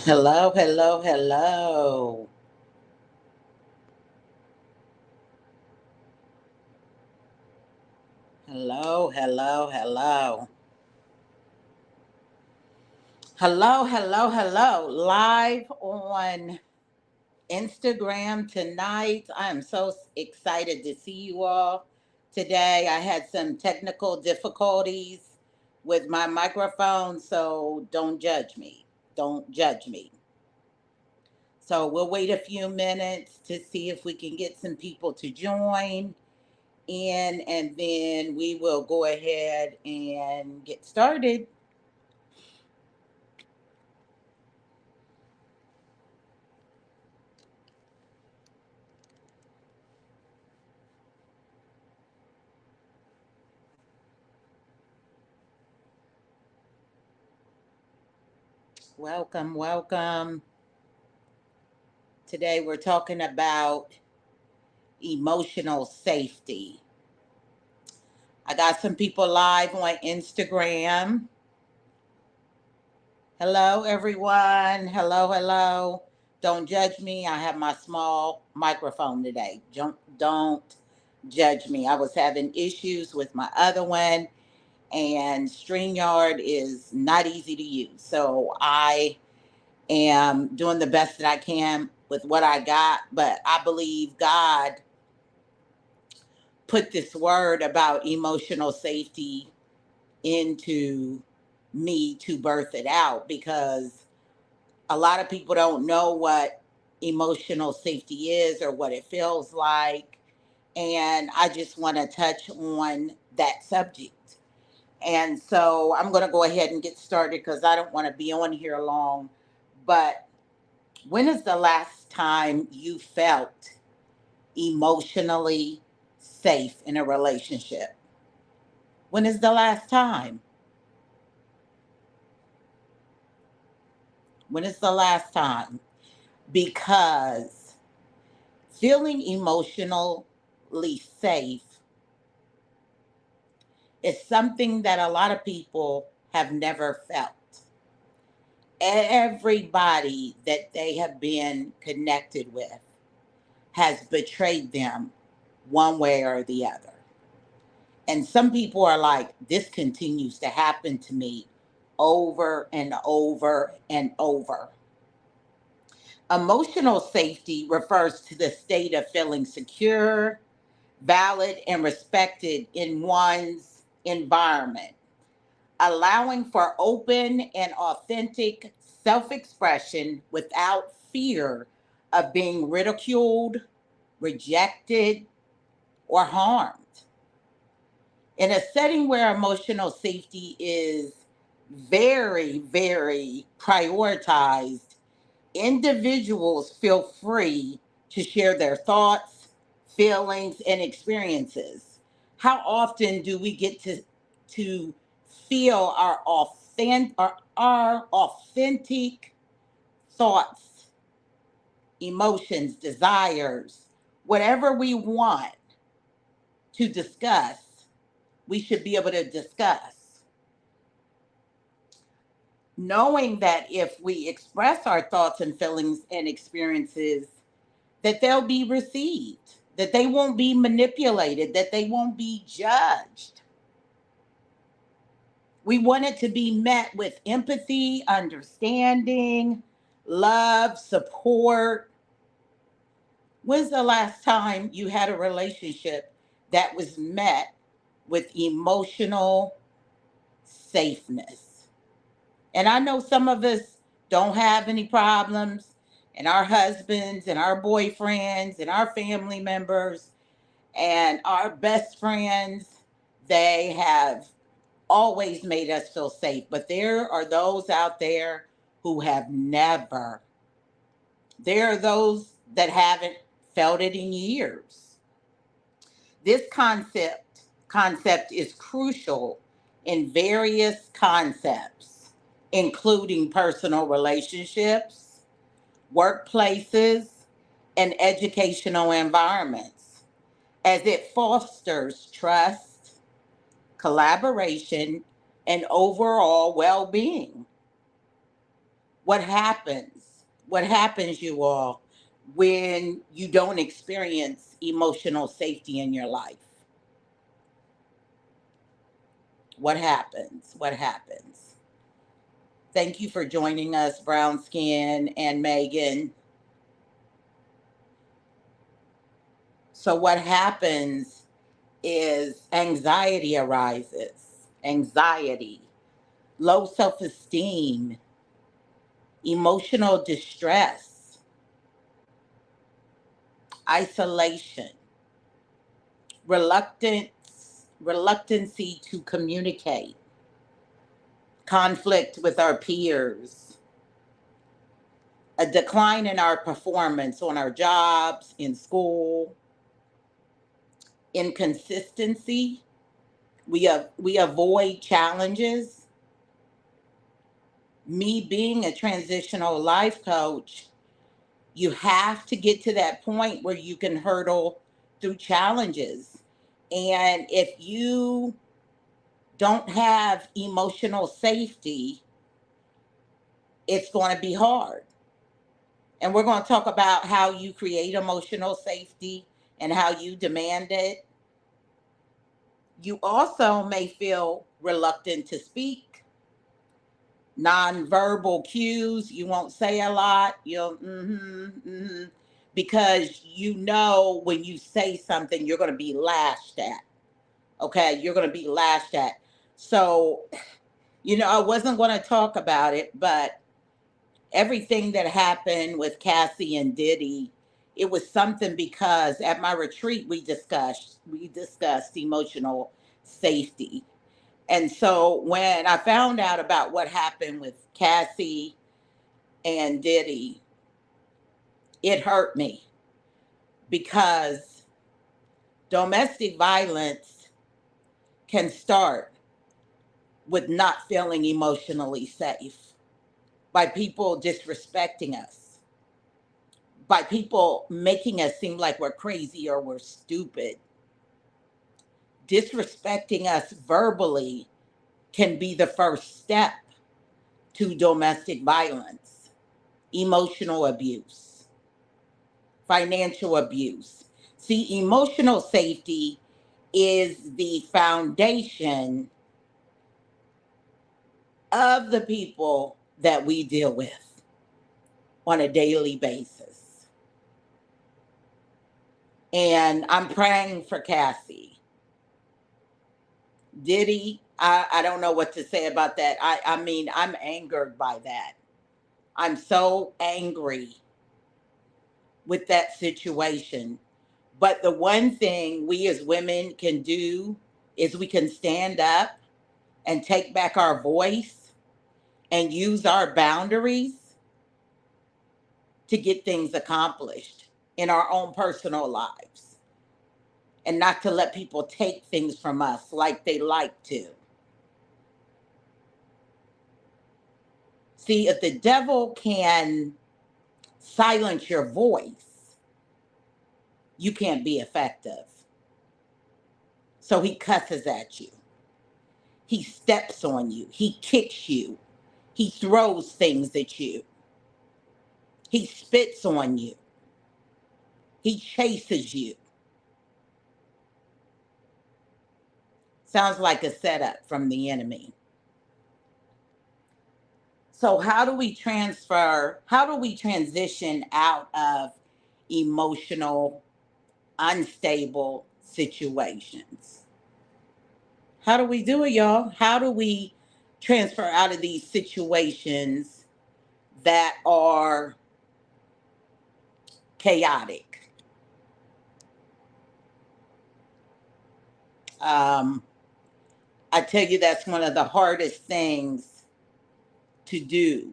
Hello, hello, hello. Hello, hello, hello. Hello, hello, hello. Live on Instagram tonight. I am so excited to see you all today. I had some technical difficulties with my microphone, so don't judge me. Don't judge me. So we'll wait a few minutes to see if we can get some people to join in, and then we will go ahead and get started. Welcome, welcome. Today we're talking about emotional safety. I got some people live on Instagram. Hello, everyone. Hello, hello. Don't judge me. I have my small microphone today. Don't judge me. I was having issues with my other one, and StreamYard is not easy to use. So I am doing the best that I can with what I got, but I believe God put this word about emotional safety into me to birth it out, because a lot of people don't know what emotional safety is or what it feels like. And I just want to touch on that subject. And so I'm going to go ahead and get started because I don't want to be on here long. But when is the last time you felt emotionally safe in a relationship? When is the last time? When is the last time? Because feeling emotionally safe is something that a lot of people have never felt. Everybody that they have been connected with has betrayed them one way or the other. And some people are like, this continues to happen to me over and over and over. Emotional safety refers to the state of feeling secure, valid, and respected in one's environment, allowing for open and authentic self expression without fear of being ridiculed, rejected, or harmed. In a setting where emotional safety is very, very prioritized, individuals feel free to share their thoughts, feelings, and experiences. How often do we get to feel our authentic thoughts, emotions, desires, whatever we want to discuss, we should be able to discuss, knowing that if we express our thoughts and feelings and experiences, that they'll be received, that they won't be manipulated, that they won't be judged. We want it to be met with empathy, understanding, love, support. When's the last time you had a relationship that was met with emotional safeness? And I know some of us don't have any problems, and our husbands and our boyfriends and our family members and our best friends, they have always made us feel safe. But there are those out there who have never. There are those that haven't felt it in years. This concept is crucial in various concepts, including personal relationships, workplaces, and educational environments, as it fosters trust, collaboration, and overall well being. What happens? What happens, you all, when you don't experience emotional safety in your life? What happens? What happens? Thank you for joining us, Brown Skin and Megan. So, what happens is anxiety arises, anxiety, low self esteem, emotional distress, isolation, reluctancy to communicate, conflict with our peers, a decline in our performance on our jobs, in school, inconsistency. We avoid challenges. Me being a transitional life coach, you have to get to that point where you can hurdle through challenges. And if you don't have emotional safety, it's going to be hard. And we're going to talk about how you create emotional safety and how you demand it. You also may feel reluctant to speak. Nonverbal cues, you won't say a lot. You'll, because you know when you say something, you're going to be lashed at. Okay, you're going to be lashed at. So, I wasn't going to talk about it, but everything that happened with Cassie and Diddy, it was something because at my retreat we discussed emotional safety. And so when I found out about what happened with Cassie and Diddy, it hurt me because domestic violence can start with not feeling emotionally safe, by people disrespecting us, by people making us seem like we're crazy or we're stupid. Disrespecting us verbally can be the first step to domestic violence, emotional abuse, financial abuse. See, emotional safety is the foundation of the people that we deal with on a daily basis. And I'm praying for Cassie. Diddy, I don't know what to say about that. I mean, I'm angered by that. I'm so angry with that situation. But the one thing we as women can do is we can stand up and take back our voice and use our boundaries to get things accomplished in our own personal lives, and not to let people take things from us like they like to. See, if the devil can silence your voice, you can't be effective. So he cusses at you. He steps on you. He kicks you. He throws things at you. He spits on you. He chases you. Sounds like a setup from the enemy. So how do we transition out of emotional, unstable situations? How do we do it, y'all? How do we transfer out of these situations that are chaotic? Um, I tell you, that's one of the hardest things to do.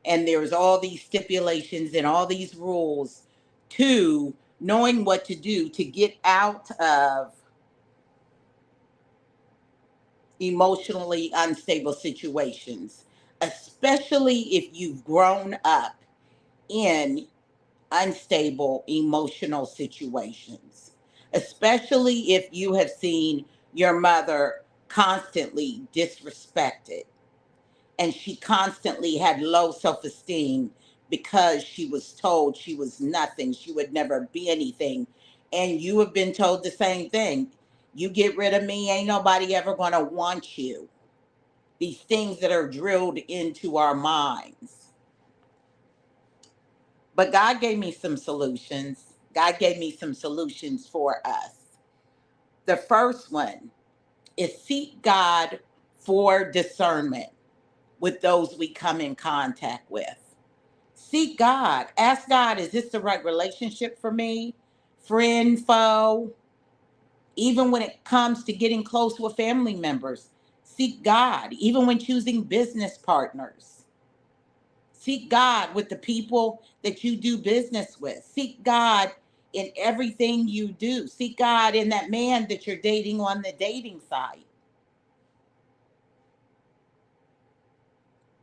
And there's all these stipulations and all these rules to knowing what to do to get out of emotionally unstable situations, especially if you've grown up in unstable emotional situations, especially if you have seen your mother constantly disrespected, And she constantly had low self-esteem because she was told she was nothing, she would never be anything. And you have been told the same thing. You get rid of me, ain't nobody ever going to want you. These things that are drilled into our minds. But God gave me some solutions. God gave me some solutions for us. The first one is seek God for discernment with those we come in contact with. Seek God. Ask God, is this the right relationship for me? Friend, foe, even when it comes to getting close with family members. Seek God, even when choosing business partners. Seek God with the people that you do business with. Seek God in everything you do. Seek God in that man that you're dating on the dating site.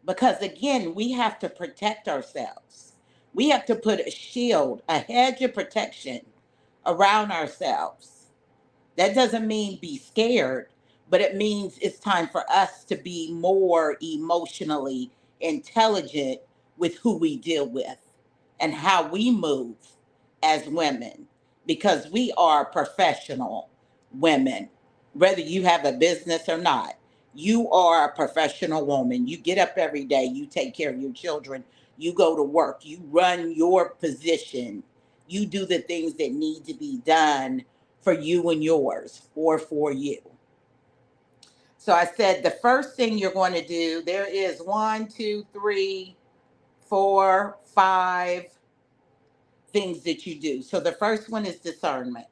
Because again, we have to protect ourselves. We have to put a shield, a hedge of protection around ourselves. That doesn't mean be scared, but it means it's time for us to be more emotionally intelligent with who we deal with and how we move as women, because we are professional women. Whether you have a business or not, you are a professional woman. You get up every day, you take care of your children, you go to work, you run your position, you do the things that need to be done for you and yours, or for you. So I said the first thing you're going to do, there is 1, 2, 3, 4, 5 things that you do. So the first one is discernment.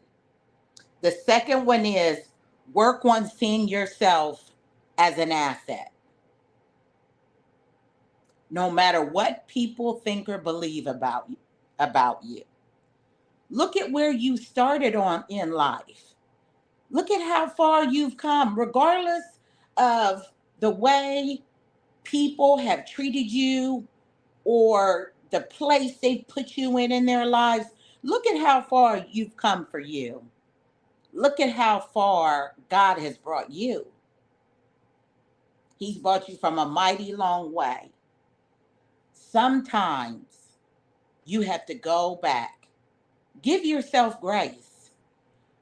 The second one is work on seeing yourself as an asset. No matter what people think or believe about you. Look at where you started on in life. Look at how far you've come, regardless of the way people have treated you or the place they've put you in their lives. Look at how far you've come for you. Look at how far God has brought you. He's brought you from a mighty long way. Sometimes you have to go back. Give yourself grace.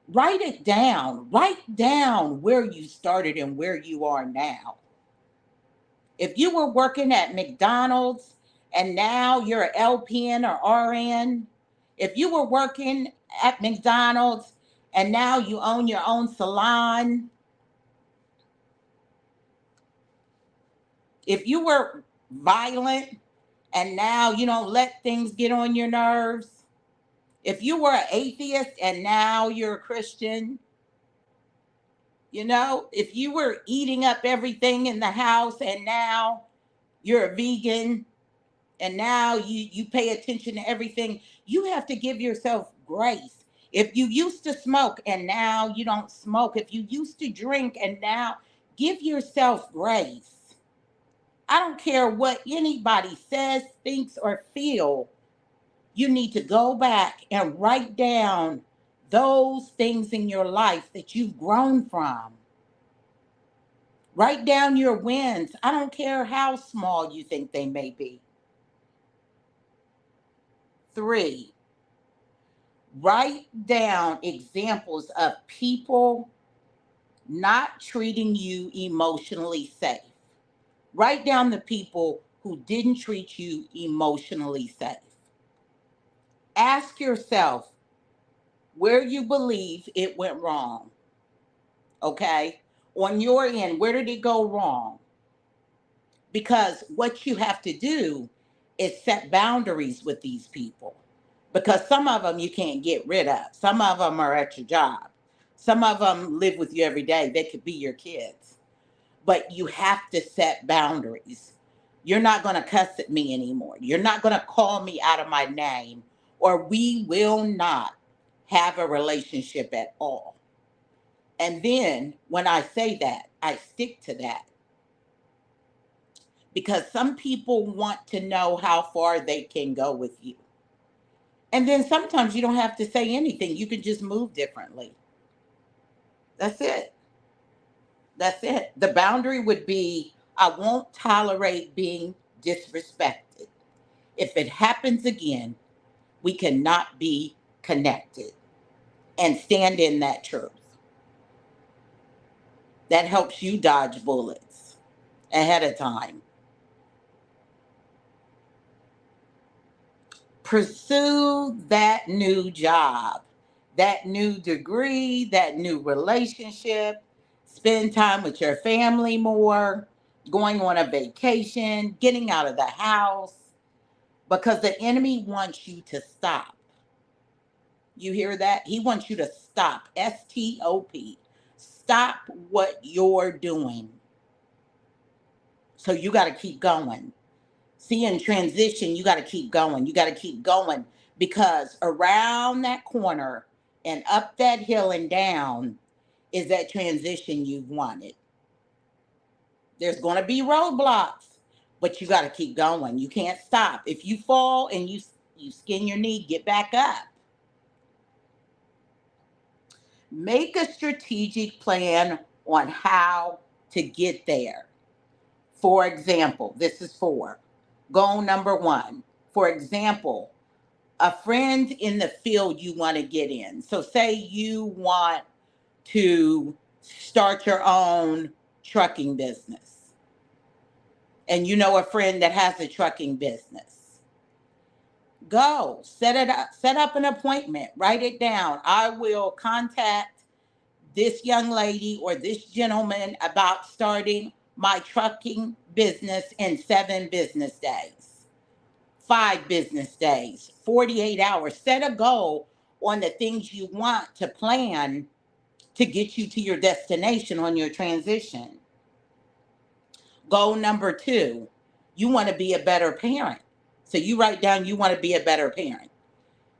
Write it down. Write down where you started and where you are now. If you were working at McDonald's and now you're an LPN or RN, if you were working at McDonald's and now you own your own salon, if you were violent and now you don't let things get on your nerves, if you were an atheist and now you're a Christian, if you were eating up everything in the house and now you're a vegan, and now you pay attention to everything, you have to give yourself grace. If you used to smoke and now you don't smoke, if you used to drink and now, give yourself grace. I don't care what anybody says, thinks, or feel. You need to go back and write down those things in your life that you've grown from. Write down your wins. I don't care how small you think they may be. 3, write down examples of people not treating you emotionally safe. Write down the people who didn't treat you emotionally safe. Ask yourself where you believe it went wrong. Okay? On your end, where did it go wrong? Because what you have to do is set boundaries with these people. Because some of them you can't get rid of. Some of them are at your job. Some of them live with you every day. They could be your kids. But you have to set boundaries. You're not going to cuss at me anymore. You're not going to call me out of my name, or we will not have a relationship at all. And then when I say that, I stick to that. Because some people want to know how far they can go with you. And then sometimes you don't have to say anything. You can just move differently. That's it. That's it. The boundary would be, I won't tolerate being disrespected. If it happens again, we cannot be connected. And stand in that truth. That helps you dodge bullets ahead of time. Pursue that new job, that new degree, that new relationship. Spend time with your family more, going on a vacation, getting out of the house, because the enemy wants you to stop. You hear that? He wants you to stop. STOP. Stop what you're doing. So you got to keep going. See, in transition, you got to keep going. You got to keep going, because around that corner and up that hill and down is that transition you've wanted. There's going to be roadblocks, but you got to keep going. You can't stop. If you fall and you skin your knee, get back up. Make a strategic plan on how to get there. For example, this is for goal number 1. For example, a friend in the field you want to get in. So say you want to start your own trucking business and you know a friend that has a trucking business. Go set up an appointment, write it down. I will contact this young lady or this gentleman about starting my trucking business in 7 business days, 5 business days, 48 hours. Set a goal on the things you want to plan to get you to your destination on your transition. Goal number 2, you want to be a better parent. So you write down you want to be a better parent.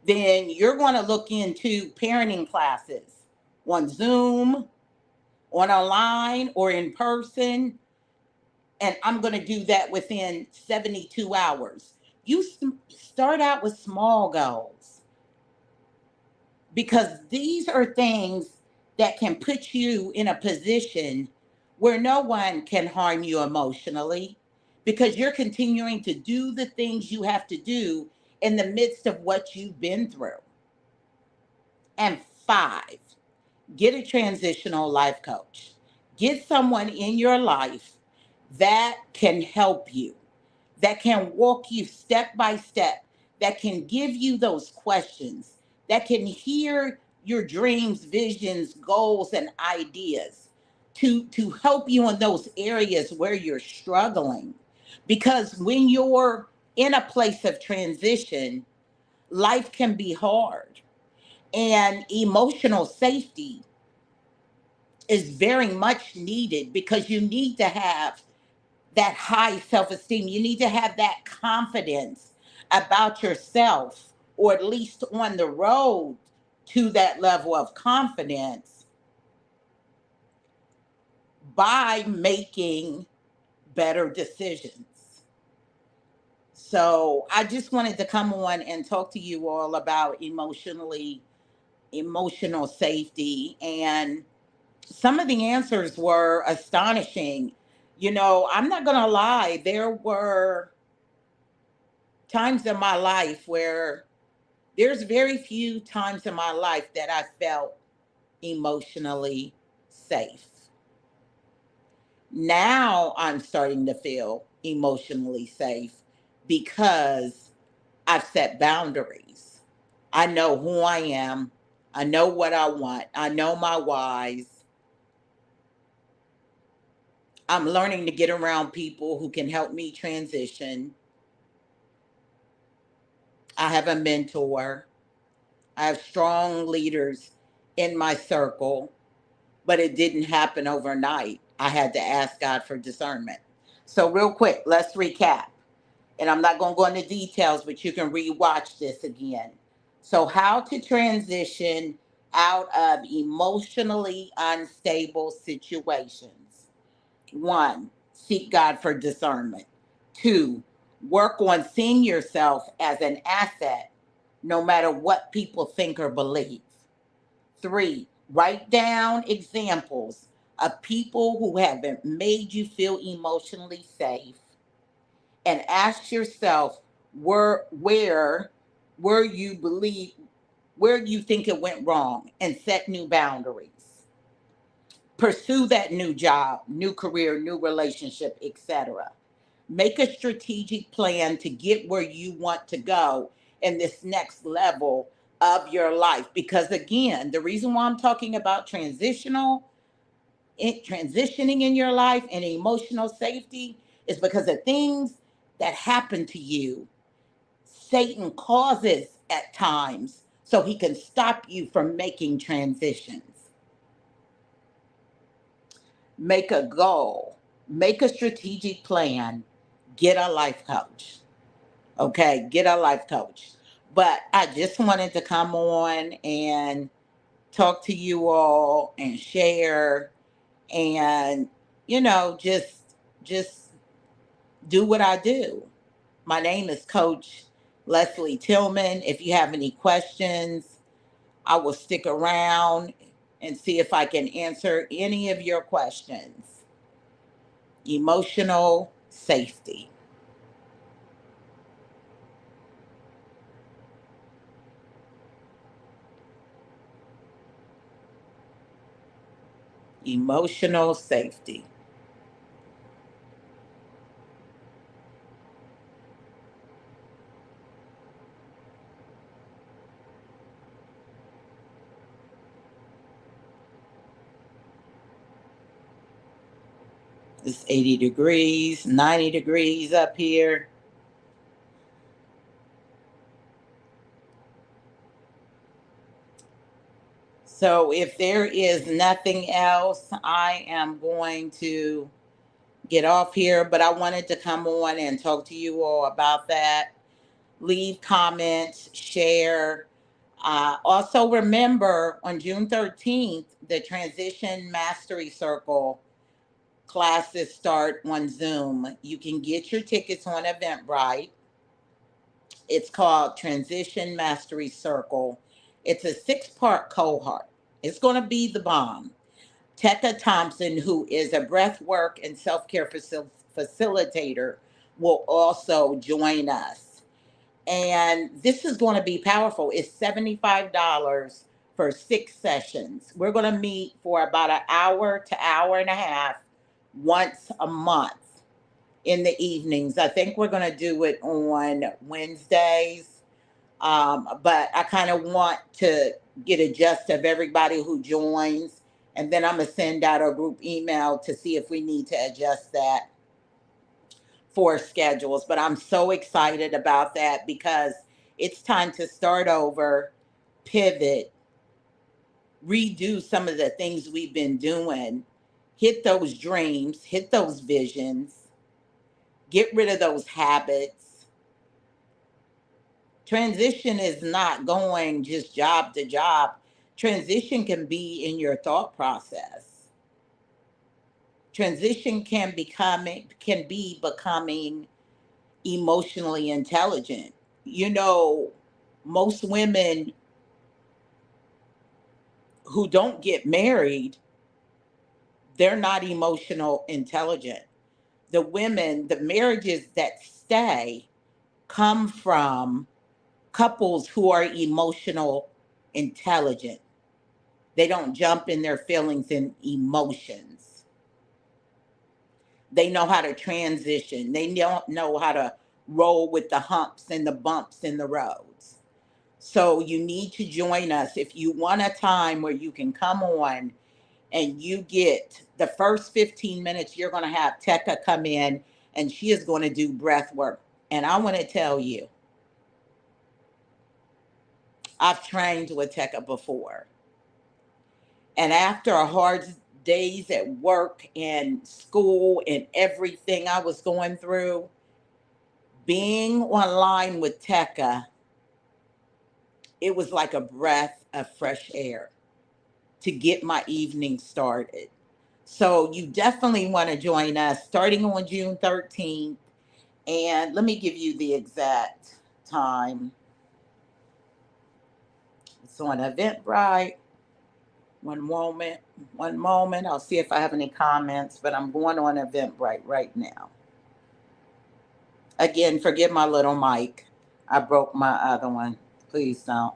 Then you're going to look into parenting classes on Zoom, on online, or in person. And I'm going to do that within 72 hours. You start out with small goals, because these are things that can put you in a position where no one can harm you emotionally, because you're continuing to do the things you have to do in the midst of what you've been through. And 5, get a transitional life coach. Get someone in your life that can help you, that can walk you step by step, that can give you those questions, that can hear your dreams, visions, goals, and ideas to help you in those areas where you're struggling. Because when you're in a place of transition, life can be hard, and emotional safety is very much needed, because you need to have that high self-esteem. You need to have that confidence about yourself, or at least on the road to that level of confidence, by making better decisions. So I just wanted to come on and talk to you all about emotional safety, and some of the answers were astonishing. I'm not going to lie, there were times in my life where there's very few times in my life that I felt emotionally safe. Now I'm starting to feel emotionally safe, because I've set boundaries. I know who I am. I know what I want. I know my whys. I'm learning to get around people who can help me transition. I have a mentor. I have strong leaders in my circle, but it didn't happen overnight. I had to ask God for discernment. So, real quick, let's recap. And I'm not going to go into details, but you can rewatch this again. So, how to transition out of emotionally unstable situations. 1, seek God for discernment. 2, work on seeing yourself as an asset no matter what people think or believe. 3, write down examples of people who haven't made you feel emotionally safe, and ask yourself where you believe, where you think it went wrong, and set new boundaries. Pursue that new job, new career, new relationship, etc. Make a strategic plan to get where you want to go in this next level of your life. Because again, the reason why I'm talking about transitioning in your life and emotional safety is because of things that happen to you. Satan causes at times so he can stop you from making transitions. Make a goal, make a strategic plan, get a life coach. Okay, get a life coach. But I just wanted to come on and talk to you all and share, and just do what I do. My name is Coach Leslie Tillman. If you have any questions, I will stick around and see if I can answer any of your questions. Emotional safety. Emotional safety. It's 80 degrees, 90 degrees up here. So if there is nothing else, I am going to get off here, but I wanted to come on and talk to you all about that. Leave comments, share. Also, remember on June 13th, the Transition Mastery Circle classes start on Zoom. You can get your tickets on Eventbrite. It's called Transition Mastery Circle. It's a 6-part cohort. It's going to be the bomb. Tekka Thompson, who is a breathwork and self-care facilitator, will also join us. And this is going to be powerful. It's $75 for 6 sessions. We're going to meet for about an hour to hour and a half once a month in the evenings. I think we're going to do it on Wednesdays. But I kind of want to get a gist of everybody who joins. And then I'm going to send out a group email to see if we need to adjust that for schedules. But I'm so excited about that because it's time to start over, pivot, redo some of the things we've been doing, hit those dreams, hit those visions, get rid of those habits. Transition is not going just job to job. Transition can be in your thought process. Transition can be becoming emotionally intelligent. You know, most women who don't get married, they're not emotional intelligent. The marriages that stay come from couples who are emotional intelligent. They don't jump in their feelings and emotions. They know how to transition. They don't know how to roll with the humps and the bumps in the roads. So you need to join us if you want a time where you can come on and you get the first 15 minutes. You're going to have Tekka come in and she is going to do breath work. And I want to tell you, I've trained with Tekka before. And after a hard days at work and school and everything I was going through, being online with Tekka, it was like a breath of fresh air to get my evening started. So you definitely want to join us starting on June 13th. And let me give you the exact time. It's on Eventbrite. One moment, one moment. I'll see if I have any comments, but I'm going on Eventbrite right now. Again, forgive my little mic. I broke my other one. Please don't.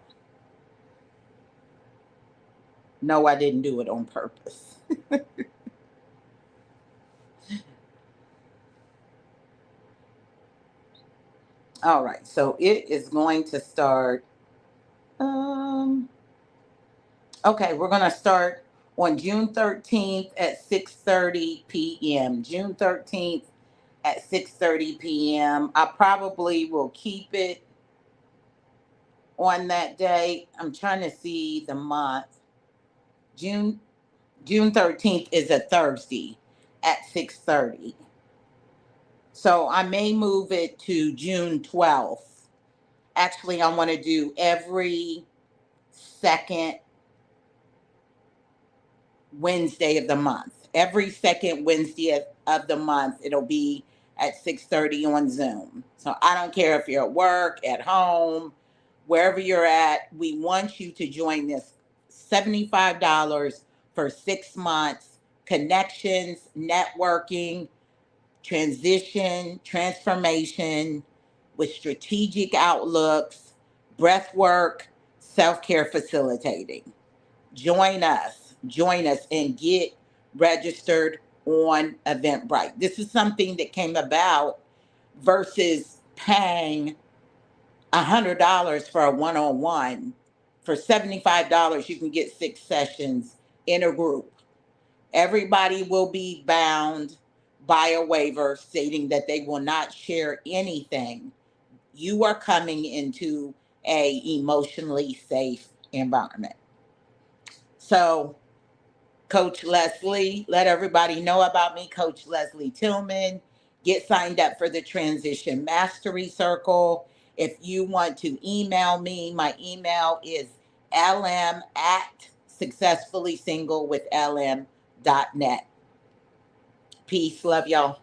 No, I didn't do it on purpose. All right, so it is going to start. Um, okay, we're going to start on June 13th at 6:30 p.m. June 13th at 6:30 p.m. I probably will keep it on that day. I'm trying to see the month. June June 13th is a Thursday at 6:30. So I may move it to June 12th. Actually, I want to do every second Wednesday of the month. Every second Wednesday of the month, it'll be at 6:30 on Zoom. So I don't care if you're at work, at home, wherever you're at, we want you to join this $75 for 6 months. Connections, networking, transition, transformation with strategic outlooks, breath work, self-care facilitating. Join us and get registered on Eventbrite. This is something that came about versus paying $100 for a one-on-one. For $75, you can get 6 sessions in a group. Everybody will be bound by a waiver stating that they will not share anything. You are coming into a emotionally safe environment. So, Coach Leslie, let everybody know about me, Coach Leslie Tillman. Get signed up for the Transition Mastery Circle. If you want to email me, my email is lm at successfullysinglewithlm.net. Peace. Love y'all.